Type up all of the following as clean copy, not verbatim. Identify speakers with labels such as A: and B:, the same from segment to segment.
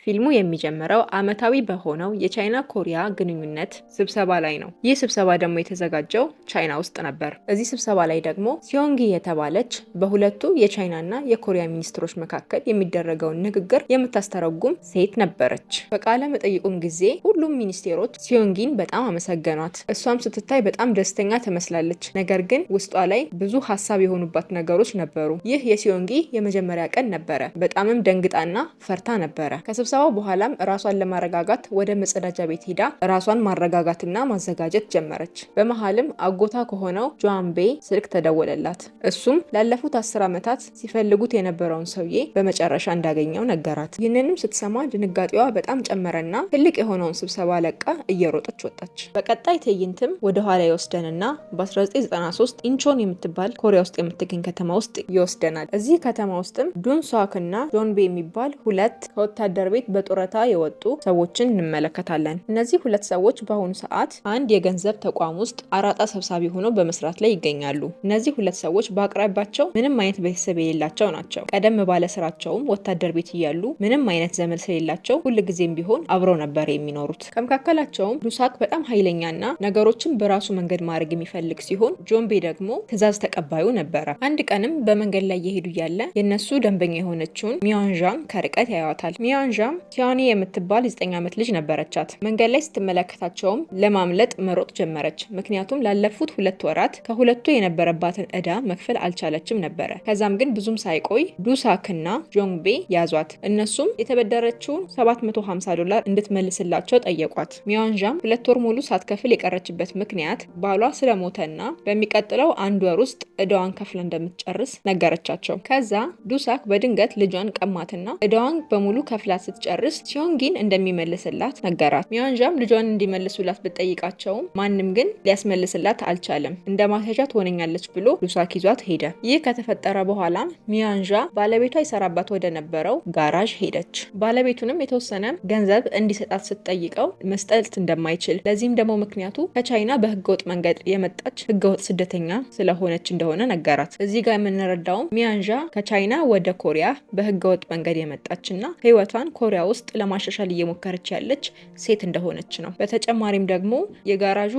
A: ፊልሙ የሚጀምረው ዓመታዊ በሆነው የቻይና ኮሪያ ግንኙነት ስብሰባ ላይ ነው። ይህ ስብሰባ ደግሞ የተዘጋጀው ቻይና ውስጥ ነበር። እዚህ ስብሰባ ላይ ደግሞ ሲዮንጊ የተባለች በሁለቱ የቻይናና የኮሪያ ሚኒስትሮች መካከል የሚደረገውን ንግግር የምታስተረጉም ሴት ነበረች። በቃለ መጠይቁም ጊዜ ሁሉም ሚኒስቴሮች ሲዮንጊን በጣም አመሰገኗት። እሷም ስትታይ በጣም ደስተኛ ትመስላለች። ነገር ግን ውስጧ ላይ ብዙ ሀሳብ የሆኑባት ነገሮች ነበሩ። ይህ የሲዮንጊ የመጀመሪያ ቀን ነበረ። በጣምም ደንግጣና ፈርታ ነበረ። ከስብሰባው በኋላም ራሷን ለማረጋጋት ወደ መጸዳጃ ቤት ሄዳ ራሷን ማረጋጋትና ማዘጋጀት ጀመረች። በመሃልም አጎታ ከሆነው ጆአንቤ ስልክ ተደወለላት። እሱም ላለፉት 10 ዓመታት ሲፈልጉት የነበረውን ሰውዬ በመጨረሻ እንዳገኘው ነገራት። ይህንንም ስትሰማ ድንጋጤዋ በጣም ጨመረና ትልቅ የሆነውን ስብሰባ ለቃ እየሮጠች ወጣች። በቀጣይ ትዕይንትም ወደ ኋላ ይወስደንና በ1993 ኢንቾን የምትባል ኮሪያ ውስጥ የምትገኝ ከተማ ውስጥ ይወስደናል። እዚህ ከተማ ውስጥም ዱንሷክና ጆንቤ የሚባል ሁለት ከወታደር ቤት በጡረታ የወጡ ሰዎችን እንመለከታለን። እነዚህ ሁለት ሰዎች በአሁኑ ሰዓት አንድ የገንዘብ ተቋም ውስጥ አራጣ ሰብሳቢ ሆነው በመስራት ላይ ይገኛሉ። እነዚህ ሁለት ሰዎች በአቅራቢያቸው ምንም አይነት ቤተሰብ የሌላቸው ናቸው። ቀደም ባለ ስራቸውም ወታደር ቤት እያሉ ምንም አይነት ዘመድ ስለሌላቸው ሁልጊዜም ቢሆን አብረው ነበር የሚኖሩት። ከመካከላቸውም ዱሳክ በጣም ኃይለኛና ነገሮችን በራሱ መንገድ ማድረግ የሚፈልግ ሲሆን ጆንቤ ደግሞ ትዕዛዝ ተቀባዩ ነበረ። አንድ ቀንም በመንገድ ላይ እየሄዱ ያለ የነሱ ደንበኛ የሆነችውን ሚያንዣን ከርቀት ያዩታል። ሚያንዣም ቲያኒ የምትባል 9 ዓመት ልጅ ነበረቻት። መንገድ ላይ ስትመለከታቸውም ለማምለጥ መሮጥ ጀመረች። ምክንያቱም ላለፉት 2 ወራት ከሁለቱ የነበረባትን ዕዳ መክፈል አልቻለችም ነበረ። ከዛም ግን ብዙም ሳይቆይ ዱሳክና ጆንቤ ያዟት። እነሱም የተበደረችውን $750 እንድትመልስላቸው ጠየቋት። ሚያንዣም 2 ወር ሙሉ ሳትከፍል የቀረችበት ምክንያት ባሏ ስለሞተና በሚቀጥለው 1 ወር ውስጥ ዕዳዋን ከፍላ እንደምትጨርስ ነገረቻቸው። ከዛ ዱሳክ በድንገት ልጇን ቀማትና ዕዳዋን በሙሉ ከፍላ ስትጨርስ ሲዮንጊን እንደሚመልስላት ነገራት። ሚያንዣም ልጇን እንዲመልሱላት ብትጠይቃቸውም ማንም ግን ሊያስመልስላት አልቻለም። እንደ ማስያዣ ትሆነኛለች ብሎ ዱሳክ ይዟት ሄደ። ይህ ከተፈጠረ በኋላ ሚያንዣ ባለቤቷ ይሰራባት ወደ ነበረው ጋራዥ ሄደች። ባለቤቱንም የተወሰነ ገንዘብ እንዲሰጣት ስትጠይቀው መስጠት እንደማይችል፣ ለዚህም ደግሞ ምክንያቱ ከቻይና በህገወጥ መንገድ የመጣች ህገወጥ ስደተኛ ስለሆነች እንደሆነ ነገራት። እዚህ ጋር የምንረዳውም ሚያንዣ ከቻይና ወደ ኮሪያ በህገወጥ መንገድ የመጣችና ህይወቷን ኮሪያ ውስጥ ለማሻሻል እየሞከረች ያለች ሴት እንደሆነች ነው። በተጨማሪም ደግሞ የጋራዡ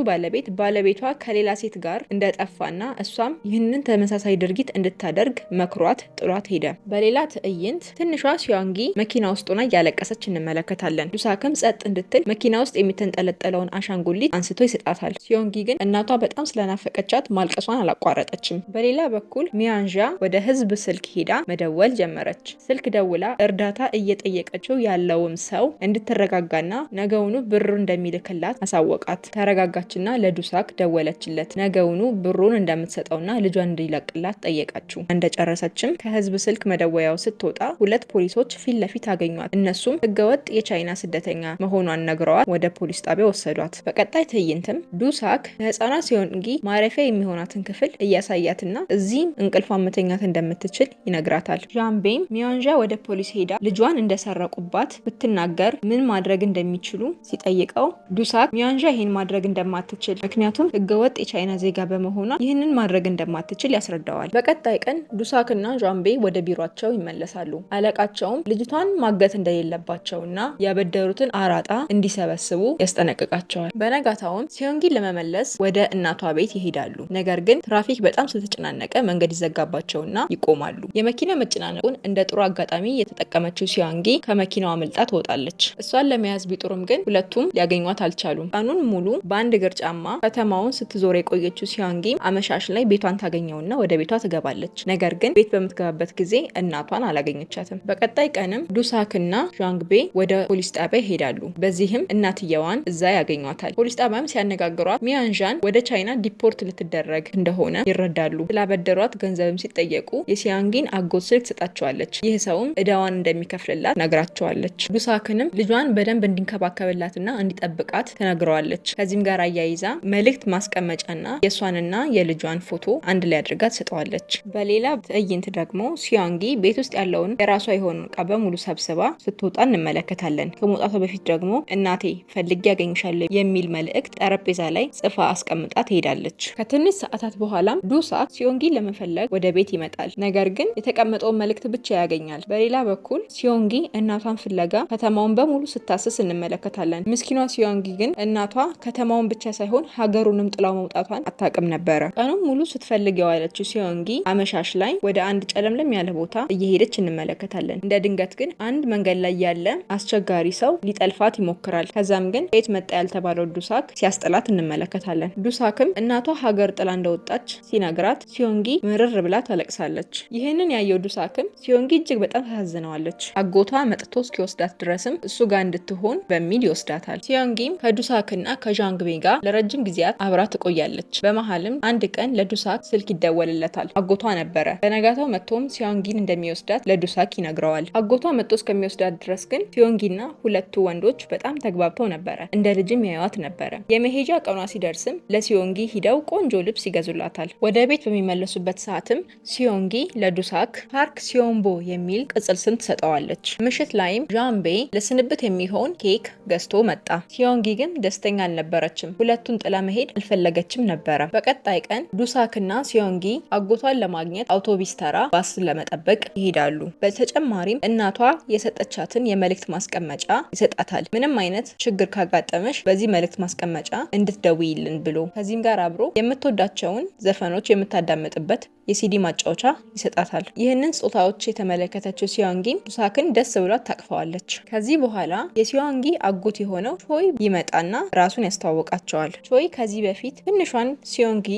A: ባለቤቷ ከሌላ ሴት ጋር እንደጠፋና እሷም ይህንን ተመሳሳይ ድርጊት እንድታደርግ መክሯት ጥሏት ሄደ። በሌላ ትዕይንት ትንሿ ሲዮንጊ መኪና ውስጥ ሆና እያለቀሰች እንመለከታለን። ዱሳክም ጸጥ እንድትል መኪና ውስጥ የሚተንጠለጠለውን አሻንጉሊት አንስቶ ይሰጣታል። ሲዮንጊ ግን እናቷ በጣም ስለናፈቀቻት ማልቀሷን አላቋረጠችም። በሌላ በኩል ሚያንዣ ወደ ህዝብ ስልክ ሄዳ መደወል ጀመረች። ስልክ ደውላ እርዳታ እየጠየቀችው ያለውን ሰው እንድትረጋጋና ነገውኑ ብር እንደሚልክላት አሳወቃት። ተረጋጋችና ለዱሳክ ደወለችለት። ነገውኑ ብሩን እንደምትሰጠውና ልጇን እንዲለቅላት ጠየቃችው። እንደጨረሰችም ከህዝብ ስልክ መደወያው ስትወጣ 2 ፖሊሶች ፊት ለፊት አገኟት። እነሱም ህገወጥ የቻይና ስደተኛ መሆኗን ነግረዋት ወደ ፖሊስ ጣቢያ ወሰዷት። በቀጣይ ትዕይንትም ዱሳክ ለህፃኗ ሲዮንጊ ማረፊያ የሚሆናትን ክፍል እያሳያትና እዚህም እንቅልፏን መተኛት እንደምትችል ይነግራታል። ዣንቤም ሚያንዣ ወደ ፖሊስ ሄዳ ልጇን እንደሰረቁባት ብትናገር ምን ማድረግ እንደሚችሉ ሲጠይቀው ዱሳክ ሚያንዣ ይህን ማድረግ እንደማትችል ምክንያቱም ህገወጥ የቻይና ዜጋ በመሆኗ ይህንን ማድረግ እንደማትችል ያስረዳዋል። በቀጣይ ቀን ዱሳክና ዣንቤ ወደ ቢሯቸው ይመለሳሉ። አለቃቸውም ልጅቷን ማገት እንደሌለባቸውና ያበደሩትን አራጣ እንዲሰበስቡ ያስጠነቅቃቸዋል። በነጋታውም ሲዮንጊን ለመመለስ ወደ እናቷ ቤት ይሄዳሉ። ነገር ግን ትራፊክ በጣም ስለተጨናነቀ መንገድ ይዘጋባቸውና ይቆማሉ። የመኪና መጨናነቁን እንደ ጥሩ አጋጣሚ የተጠቀመችው ሲዮንጊ ከመኪናዋ አምልጣ ትወጣለች። እሷን ለመያዝ ቢጥሩም ግን ሁለቱም ሊያገኟት አልቻሉም። ቀኑን ሙሉ በአንድ እግር ጫማ ከተማውን ስትዞር የቆየችው ሲዮንጊ አመሻሽ ላይ ቤቷን ታገኘውና ወደ ቤቷ ትገባለች። ነገር ግን ቤት በምትገባበት ጊዜ እናቷን አላገኘቻትም። በቀጣይ ቀንም ዱሳክና ዣንግቤ ወደ ፖሊስ ጣቢያ ይሄዳሉ። በዚህም እናትየዋን እዛ ያገኟታል። ፖሊስ ጣቢያም ሲያነጋግሯት ሚያንዣን ወደ ቻይና ዲፖርት ልትደረግ እንደሆነ ይረዳሉ። ስላበደሯት ገንዘብም ሲጠየቁ የሲዮንጊን አጎት ስልክ ትሰጣቸዋለች። ይህ ሰውም ዕዳዋን እንደሚከፍልላት ነግራቸዋለች። ዱሳክንም ልጇን በደንብ እንዲንከባከብላትና እንዲጠብቃት ተነግረዋለች። ከዚህም ጋር አያይዛ መልእክት ማስቀመጫና የእሷንና የልጇን ፎቶ አንድ ላይ አድርጋ ትሰጠዋለች። በሌላ ትዕይንት ደግሞ ሲዮንጊ ቤት ውስጥ ያለውን የራሷ የሆነ ዕቃ በሙሉ ሰብስባ ስትወጣ እንመለከታለን። ከመውጣቷ በፊት ደግሞ እናቴ ፈልጌ ያገኝሻለሁ የሚል መልእክት ጠረጴዛ ላይ ጽፋ አስቀምጣ ትሄዳለች። ከትንሽ ሰዓታት በኋላም ዱሳክ ሲዮንጊን ለመፈለግ ወደ ቤት ይመጣል። ነገር ግን የተቀመጠውን መልእክት ብቻ ያገኛል። በሌላ በኩል ሲዮንጊ እናቷን እናቷን ፍለጋ ከተማውን በሙሉ ስታስስ እንመለከታለን። ምስኪኗ ሲዮንጊ ግን እናቷ ከተማውን ብቻ ሳይሆን ሀገሩንም ጥላው መውጣቷን አታውቅም ነበረ። ቀኑን ሙሉ ስትፈልግ የዋለችው ሲዮንጊ አመሻሽ ላይ ወደ አንድ ጨለምለም ያለ ቦታ እየሄደች እንመለከታለን። እንደ ድንገት ግን አንድ መንገድ ላይ ያለ አስቸጋሪ ሰው ሊጠልፋት ይሞክራል። ከዛም ግን ቤት መጣ ያልተባለው ዱሳክ ሲያስጥላት እንመለከታለን። ዱሳክም እናቷ ሀገር ጥላ እንደወጣች ሲነግራት ሲዮንጊ ምርር ብላ ታለቅሳለች። ይህንን ያየው ዱሳክም ሲዮንጊ እጅግ በጣም ታሳዝነዋለች። አጎቷ መጥቶ እስኪወስዳት ድረስም እሱ ጋር እንድትሆን በሚል ይወስዳታል። ሲዮንጊም ከዱሳክና ከዣንግቤ ጋር ለረጅም ጊዜያት አብራ ትቆያለች። በመሀልም አንድ ቀን ለዱሳክ ስልክ ይደወልለታል። አጎቷ ነበረ። በነጋታው መጥቶም ሲዮንጊን እንደሚወስዳት ለዱሳክ ይነግረዋል። አጎቷ መጥቶ እስከሚወስዳት ድረስ ግን ሲዮንጊና ሁለቱ ወንዶች በጣም ተግባብተው ነበረ። እንደ ልጅም ያዩዋት ነበረ። የመሄጃ ቀኗ ሲደርስም ለሲዮንጊ ሂደው ቆንጆ ልብስ ይገዙላታል። ወደ ቤት በሚመለሱበት ሰዓትም ሲዮንጊ ለዱሳክ ፓርክ ሲዮንቦ የሚል ቅጽል ስም ትሰጠዋለች። ምሽት ላይም ዣንቤ ለስንብት የሚሆን ኬክ ገዝቶ መጣ። ሲዮንጊ ግን ደስተኛ አልነበረችም። ሁለቱን ጥላ መሄድ አልፈለገችም ነበረ። በቀጣይ ቀን ዱሳክና ሲዮንጊ አጎቷን ለማግኘት አውቶቢስ ተራ ባስ ለመጠበቅ ይሄዳሉ። በተጨማሪም እናቷ የሰጠቻትን የመልእክት ማስቀመጫ ይሰጣታል። ምንም አይነት ችግር ካጋጠመሽ በዚህ መልእክት ማስቀመጫ እንድትደውይልን ብሎ ከዚህም ጋር አብሮ የምትወዳቸውን ዘፈኖች የምታዳምጥበት የሲዲ ማጫወቻ ይሰጣታል። ይህንን ስጦታዎች የተመለከተችው ሲዮንጊም ዱሳክን ደስ ብሏት ታቅፈዋለች። ከዚህ በኋላ የሲዮንጊ አጎት የሆነው ቾይ ይመጣና ራሱን ያስተዋወቃቸዋል። ቾይ ከዚህ በፊት ትንሿን ሲዮንጊ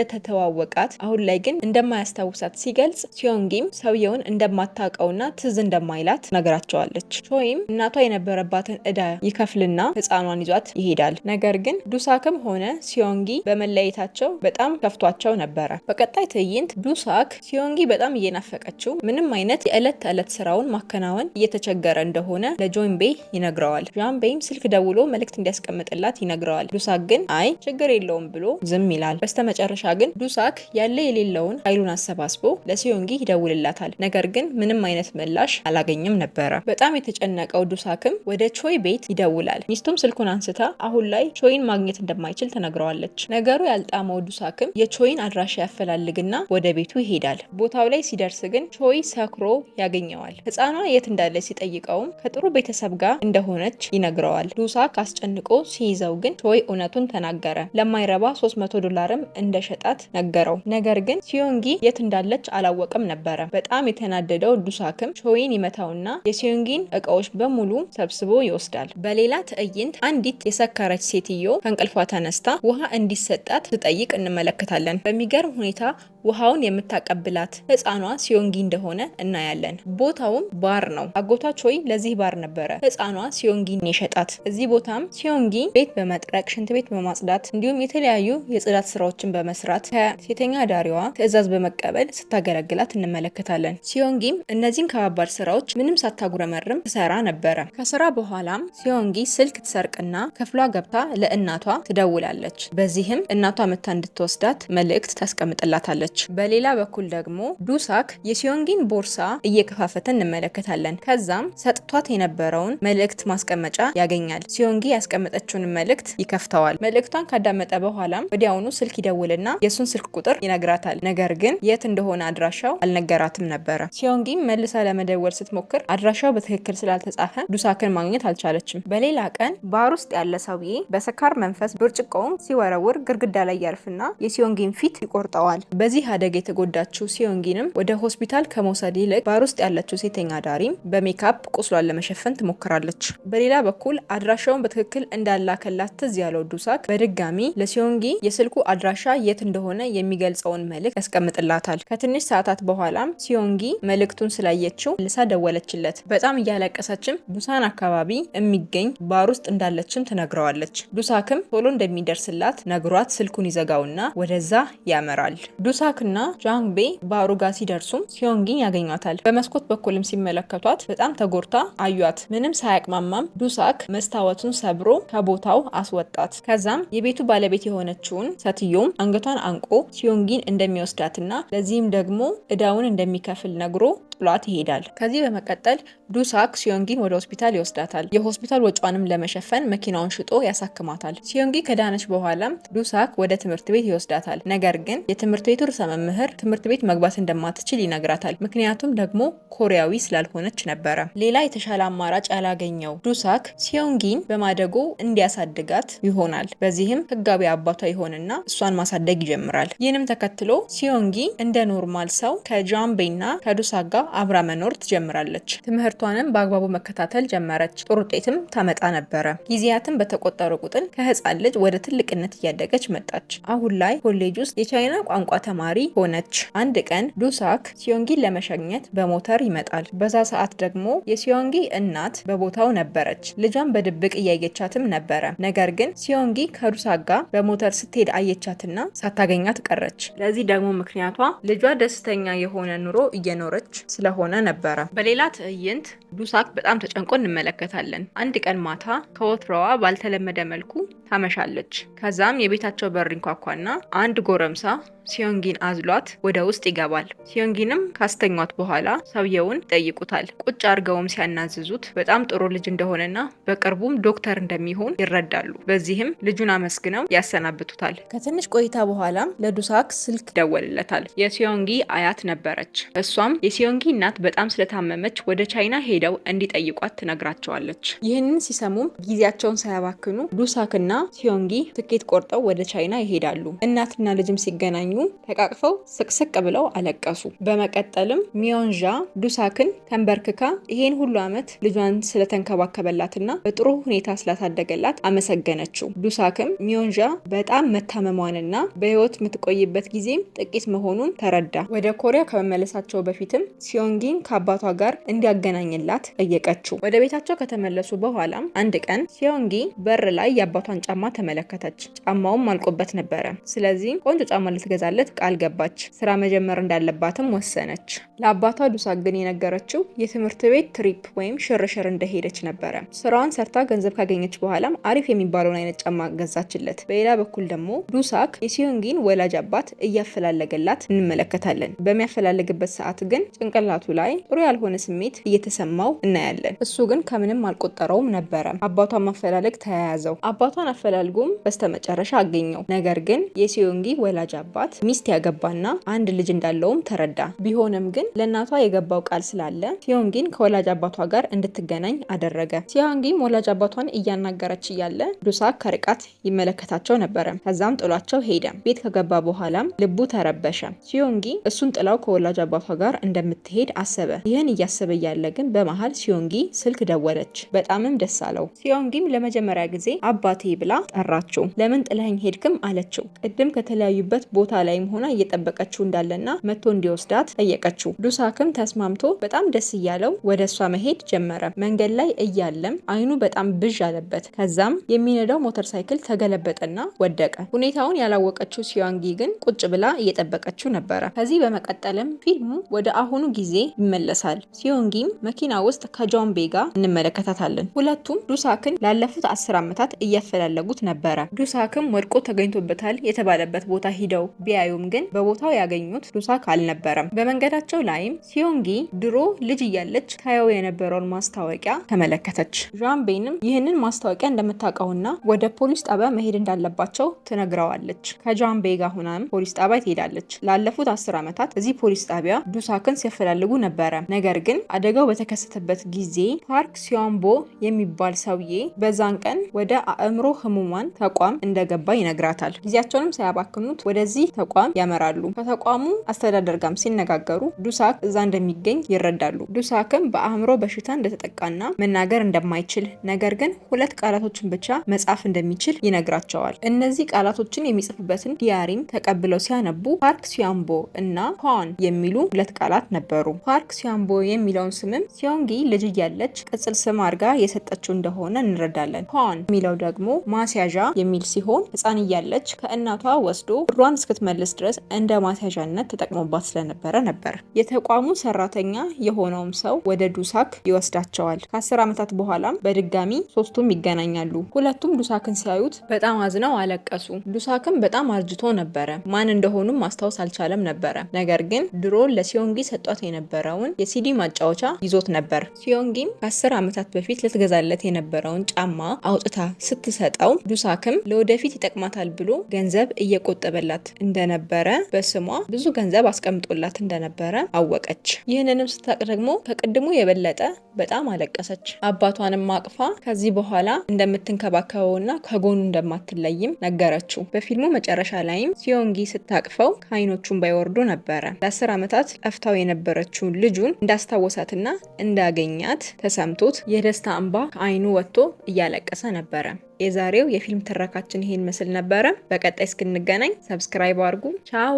A: እንደተተዋወቃት አሁን ላይ ግን እንደማያስታውሳት ሲገልጽ ሲዮንጊም ሰውየውን እንደማታውቀውና ትዝ እንደማይላት ነግራቸዋለች። ቾይም እናቷ የነበረባትን ዕዳ ይከፍልና ህፃኗን ይዟት ይሄዳል። ነገር ግን ዱሳክም ሆነ ሲዮንጊ በመለየታቸው በጣም ከፍቷቸው ነበረ። በቀጣይ ትዕይንት ዱሳክ ሲዮንጊ በጣም እየናፈቀችው ምንም አይነት የዕለት ተዕለት ስራውን ማከናወን እየተቸገረ እንደሆነ ለጆንቤ ይነግረዋል። ዣንቤም ስልክ ደውሎ መልእክት እንዲያስቀምጥላት ይነግረዋል። ዱሳክ ግን አይ ችግር የለውም ብሎ ዝም ይላል። በስተመጨረሻ ግን ዱሳክ ያለ የሌለውን ኃይሉን አሰባስቦ ለሲዮንጊ ይደውልላታል። ነገር ግን ምንም አይነት ምላሽ አላገኘም ነበረ። በጣም የተጨነቀው ዱሳክም ወደ ቾይ ቤት ይደውላል። ሚስቱም ስልኩን አንስታ አሁን ላይ ቾይን ማግኘት እንደማይችል ተነግረዋለች። ነገሩ ያልጣመው ዱሳክም የቾይን አድራሻ ያፈላልግና ወደ ቤቱ ይሄዳል። ቦታው ላይ ሲደርስ ግን ቾይ ሰክሮ ያገኘዋል። ህፃኗ የት እንዳለች ሲጠይቀውም ከጥሩ ቤተሰብ ጋር እንደሆነች ይነግረዋል። ዱሳክ አስጨንቆ ሲይዘው ግን ቾይ እውነቱን ተናገረ። ለማይረባ $300 እንደሸጣት ነገረው። ነገር ግን ሲዮንጊ የት እንዳለች አላወቀም ነበረ። በጣም የተናደደው ዱሳክም ቾይን ይመታውና የሲዮንጊን እቃዎች በሙሉ ሰብስቦ ይወስዳል። በሌላ ትዕይንት አንዲት የሰከረች ሴትዮ ከእንቅልፏ ተነስታ ውሃ እንዲሰጣት ትጠይቅ እንመለከታለን። በሚገርም ሁኔታ ውሃውን የምታቀብላት ህፃኗ ሲዮንጊ እንደሆነ እናያለን። ቦታውም ባር ነው። አጎቷ ቾይ ለዚህ ባር ነበረ ህፃኗ ሲዮንጊን የሸጣት። እዚህ ቦታም ሲዮንጊ ቤት በመጥረቅ ሽንት ቤት በማጽዳት እንዲሁም የተለያዩ የጽዳት ስራዎችን በመስራት ከሴተኛ ዳሪዋ ትዕዛዝ በመቀበል ስታገለግላት እንመለከታለን። ሲዮንጊም እነዚህን ከባባድ ስራዎች ምንም ሳታጉረመርም ትሰራ ነበረ። ከስራ በኋላም ሲዮንጊ ስልክ ትሰርቅና ክፍሏ ገብታ ለእናቷ ትደውላለች። በዚህም እናቷ መታ እንድትወስዳት መልእክት ታስቀምጥላታለች። በሌላ በኩል ደግሞ ዱሳክ የሲዮንጊን ቦርሳ እየከፋፈተ እንመለከታለን። ከዛም ሰጥቷት የነበረውን መልእክት ማስቀመጫ ያገኛል። ሲዮንጊ ያስቀመጠችውን መልእክት ይከፍተዋል። መልእክቷን ካዳመጠ በኋላም ወዲያውኑ ስልክ ይደውልና የሱን ስልክ ቁጥር ይነግራታል። ነገር ግን የት እንደሆነ አድራሻው አልነገራትም ነበረ። ሲዮንጊም መልሳ ለመደወል ስትሞክር አድራሻው በትክክል ስላልተጻፈ ዱሳክን ማግኘት አልቻለችም። በሌላ ቀን ባር ውስጥ ያለ ሰውዬ በሰካር መንፈስ ብርጭቆውን ሲወረውር ግድግዳ ላይ ያርፍና የሲዮንጊን ፊት ይቆርጠዋል። በዚህ አደጋ የተጎዳችው ሲዮንጊንም ወደ ሆስፒታል ከመውሰድ ይልቅ ባር ውስጥ ያለችው ሴተኛ ዳሪም በሜካፕ ቁስሏን ለመሸፈን ትሞክራለች። በሌላ በኩል አድራሻውን በትክክል እንዳላከላት ትዝ ያለው ዱሳክ በድጋሚ ለሲዮንጊ የስልኩ አድራሻ የት እንደሆነ የሚገልጸውን መልእክት ያስቀምጥላታል። ከትንሽ ሰዓታት በኋላም ሲዮንጊ መልእክቱን ስላየችው ልሳ ደወለችለት። በጣም እያለቀሰችም ቡሳን አካባቢ የሚገኝ ባር ውስጥ እንዳለችም ትነግረዋለች። ዱሳክም ቶሎ እንደሚደርስላት ነግሯት ስልኩን ይዘጋውና ወደዛ ያመራል። ዱሳክና ጃንግቤ ባሩ ጋር ሲደርሱም ሲዮንጊን ያገኟታል። በመስኮት በኩልም ሲመለከቷት በጣም ተጎድታ አዩት። ምንም ሳያቅማማም ዱሳክ መስታወቱን ሰብሮ ከቦታው አስወጣት። ከዛም የቤቱ ባለቤት የሆነችውን ሴትዮም አንገቷን አንቆ ሲዮንጊን እንደሚወስዳትና ለዚህም ደግሞ እዳውን እንደሚከፍል ነግሮ ብሏት ይሄዳል። ከዚህ በመቀጠል ዱሳክ ሲዮንጊን ወደ ሆስፒታል ይወስዳታል። የሆስፒታል ወጪዋንም ለመሸፈን መኪናውን ሽጦ ያሳክማታል። ሲዮንጊ ከዳነች በኋላም ዱሳክ ወደ ትምህርት ቤት ይወስዳታል። ነገር ግን የትምህርት ቤቱ ርዕሰ መምህር ትምህርት ቤት መግባት እንደማትችል ይነግራታል። ምክንያቱም ደግሞ ኮሪያዊ ስላልሆነች ነበረ። ሌላ የተሻለ አማራጭ ያላገኘው ዱሳክ ሲዮንጊን በማደጎ እንዲያሳድጋት ይሆናል። በዚህም ህጋዊ አባቷ ይሆንና እሷን ማሳደግ ይጀምራል። ይህንም ተከትሎ ሲዮንጊ እንደ ኖርማል ሰው ከጃንቤና ከዱሳክ ጋር አብራ መኖር ትጀምራለች። ትምህርቷንም በአግባቡ መከታተል ጀመረች። ጥሩ ውጤትም ታመጣ ነበረ። ጊዜያትን በተቆጠሩ ቁጥር ከህፃን ልጅ ወደ ትልቅነት እያደገች መጣች። አሁን ላይ ኮሌጅ ውስጥ የቻይና ቋንቋ ተማሪ ሆነች። አንድ ቀን ዱሳክ ሲዮንጊን ለመሸኘት በሞተር ይመጣል። በዛ ሰዓት ደግሞ የሲዮንጊ እናት በቦታው ነበረች። ልጇን በድብቅ እያየቻትም ነበረ። ነገር ግን ሲዮንጊ ከዱሳክ ጋር በሞተር ስትሄድ አየቻትና ሳታገኛት ቀረች። ለዚህ ደግሞ ምክንያቷ ልጇ ደስተኛ የሆነ ኑሮ እየኖረች ስለሆነ ነበረ። በሌላ ትዕይንት ዱሳክ በጣም ተጨንቆ እንመለከታለን። አንድ ቀን ማታ ከወትሮዋ ባልተለመደ መልኩ ታመሻለች። ከዛም የቤታቸው በር ይንኳኳና አንድ ጎረምሳ ሲዮንጊን አዝሏት ወደ ውስጥ ይገባል። ሲዮንጊንም ካስተኛት በኋላ ሰውየውን ይጠይቁታል። ቁጭ አድርገውም ሲያናዝዙት በጣም ጥሩ ልጅ እንደሆነና በቅርቡም ዶክተር እንደሚሆን ይረዳሉ። በዚህም ልጁን አመስግነው ያሰናብቱታል። ከትንሽ ቆይታ በኋላም ለዱሳክ ስልክ ይደወልለታል። የሲዮንጊ አያት ነበረች። እሷም የሲዮንጊ እናት በጣም ስለታመመች ወደ ቻይና ሄደው እንዲጠይቋት ትነግራቸዋለች። ይህንን ሲሰሙም ጊዜያቸውን ሳያባክኑ ዱሳክና ሲዮንጊ ትኬት ቆርጠው ወደ ቻይና ይሄዳሉ። እናትና ልጅም ሲገናኙ ተቃቅፈው ስቅስቅ ብለው አለቀሱ። በመቀጠልም ሚዮንዣ ዱሳክን ተንበርክካ ይሄን ሁሉ ዓመት ልጇን ስለተንከባከበላትና በጥሩ ሁኔታ ስላሳደገላት አመሰገነችው። ዱሳክም ሚዮንዣ በጣም መታመሟንና በህይወት የምትቆይበት ጊዜም ጥቂት መሆኑን ተረዳ። ወደ ኮሪያ ከመመለሳቸው በፊትም ሲዮንጊን ከአባቷ ጋር እንዲያገናኝላት ጠየቀችው። ወደ ቤታቸው ከተመለሱ በኋላም አንድ ቀን ሲዮንጊ በር ላይ የአባቷን ጫማ ተመለከተች። ጫማውም አልቆበት ነበረ። ስለዚህ ቆንጆ ጫማ ልትገዛለት ቃል ገባች። ስራ መጀመር እንዳለባትም ወሰነች። ለአባቷ ዱሳክ ግን የነገረችው የትምህርት ቤት ትሪፕ ወይም ሽርሽር እንደሄደች ነበረ። ስራዋን ሰርታ ገንዘብ ካገኘች በኋላም አሪፍ የሚባለውን አይነት ጫማ ገዛችለት። በሌላ በኩል ደግሞ ዱሳክ የሲዮንጊን ወላጅ አባት እያፈላለገላት እንመለከታለን። በሚያፈላልግበት ሰዓት ግን ጭንቅላቱ ላይ ጥሩ ያልሆነ ስሜት እየተሰማው እናያለን። እሱ ግን ከምንም አልቆጠረውም ነበረ። አባቷን ማፈላለግ ተያያዘው። አባቷን አፈላልጎም በስተመጨረሻ አገኘው። ነገር ግን የሲዮንጊ ወላጅ አባት ሚስት ያገባና አንድ ልጅ እንዳለውም ተረዳ። ቢሆንም ግን ለእናቷ የገባው ቃል ስላለ ሲዮንጊን ከወላጅ አባቷ ጋር እንድትገናኝ አደረገ። ሲዮንጊም ወላጅ አባቷን እያናገረች እያለ ዱሳክ ከርቃት ይመለከታቸው ነበረ። ከዛም ጥሏቸው ሄደ። ቤት ከገባ በኋላም ልቡ ተረበሸ። ሲዮንጊ እሱን ጥላው ከወላጅ አባቷ ጋር እንደምትሄድ አሰበ። ይህን እያሰበ እያለ ግን በመሃል ሲዮንጊ ስልክ ደወለች። በጣምም ደስ አለው። ሲዮንጊም ለመጀመሪያ ጊዜ አባቴ ብላ ጠራችው። ለምን ጥለኸኝ ሄድክም አለችው። ቅድም ከተለያዩበት ቦታ ላይም ሆና እየጠበቀችው እንዳለና መጥቶ እንዲወስዳት ጠየቀችው። ዱሳክም ተስማምቶ በጣም ደስ እያለው ወደ እሷ መሄድ ጀመረ። መንገድ ላይ እያለም አይኑ በጣም ብዥ አለበት። ከዛም የሚነዳው ሞተር ሳይክል ተገለበጠና ወደቀ። ሁኔታውን ያላወቀችው ሲዮንጊ ግን ቁጭ ብላ እየጠበቀችው ነበረ። ከዚህ በመቀጠልም ፊልሙ ወደ አሁኑ ጊዜ ይመለሳል። ሲዮንጊም መኪና ውስጥ ከጆንቤ ጋር እንመለከታታለን። ሁለቱም ዱሳክን ላለፉት 10 ዓመታት እያፈላለጉት ነበረ። ዱሳክም ወድቆ ተገኝቶበታል የተባለበት ቦታ ሂደው ቢያዩም ግን በቦታው ያገኙት ዱሳክ አልነበረም። በመንገዳቸው ላይም ሲዮንጊ ድሮ ልጅ እያለች ታየው የነበረውን ማስታወቂያ ተመለከተች። ዣንቤንም ይህንን ማስታወቂያ እንደምታውቀውና ወደ ፖሊስ ጣቢያ መሄድ እንዳለባቸው ትነግረዋለች። ከጃንቤ ጋር ሆናም ፖሊስ ጣቢያ ትሄዳለች። ላለፉት 10 ዓመታት እዚህ ፖሊስ ጣቢያ ዱሳክን ሲያፈላልጉ ነበረ። ነገር ግን አደጋው በተከሰተበት ጊዜ ፓርክ ሲዮንቦ የሚባል ሰውዬ በዛን ቀን ወደ አእምሮ ህሙማን ተቋም እንደገባ ይነግራታል። ጊዜያቸውንም ሳያባክኑት ወደዚህ ተቋም ያመራሉ። ከተቋሙ አስተዳደር ጋርም ሲነጋገሩ ዱሳክ እዛ እንደሚገኝ ይረዳሉ። ዱሳክም በአእምሮ በሽታ እንደተጠቃና መናገር እንደማይችል ነገር ግን 2 ቃላቶችን ብቻ መጻፍ እንደሚችል ይነግራቸዋል። እነዚህ ቃላቶችን የሚጽፍበትን ዲያሪም ተቀብለው ሲያነቡ ፓርክ ሲዮንቦ እና ኳን የሚሉ 2 ቃላት ነበሩ። ፓርክ ሲዮንቦ የሚለውን ስምም ሲዮንጊ ልጅ እያለች ቅጽል ስም አድርጋ የሰጠችው እንደሆነ እንረዳለን። ኳን የሚለው ደግሞ ማስያዣ የሚል ሲሆን ህፃን እያለች ከእናቷ ወስዶ ብሯን እስክትመ እስክትመልስ ድረስ እንደ ማስያዣነት ተጠቅሞባት ስለነበረ ነበር። የተቋሙ ሰራተኛ የሆነውም ሰው ወደ ዱሳክ ይወስዳቸዋል። ከ10 ዓመታት በኋላም በድጋሚ ሶስቱም ይገናኛሉ። ሁለቱም ዱሳክን ሲያዩት በጣም አዝነው አለቀሱ። ዱሳክም በጣም አርጅቶ ነበረ። ማን እንደሆኑም ማስታወስ አልቻለም ነበረ። ነገር ግን ድሮ ለሲዮንጊ ሰጧት የነበረውን የሲዲ ማጫወቻ ይዞት ነበር። ሲዮንጊም ከ10 ዓመታት በፊት ልትገዛለት የነበረውን ጫማ አውጥታ ስትሰጠው ዱሳክም ለወደፊት ይጠቅማታል ብሎ ገንዘብ እየቆጠበላት እንደነበረ፣ በስሟ ብዙ ገንዘብ አስቀምጦላት እንደነበረ አወቀች። ይህንንም ስታቅ ደግሞ ከቅድሙ የበለጠ በጣም አለቀሰች። አባቷንም አቅፋ ከዚህ በኋላ እንደምትንከባከበውና ከጎኑ እንደማትለይም ነገረችው። በፊልሙ መጨረሻ ላይም ሲዮንጊ ስታቅፈው ከዓይኖቹም ባይወርዱ ነበረ። ለ10 ዓመታት ጠፍታው የነበረችውን ልጁን እንዳስታወሳትና እንዳገኛት ተሰምቶት የደስታ እንባ ከዓይኑ ወጥቶ እያለቀሰ ነበረ። የዛሬው የፊልም ትረካችን ይሄን መስል ነበረ። በቀጣይ እስክንገናኝ ሰብስክራይብ አድርጉ። ቻው።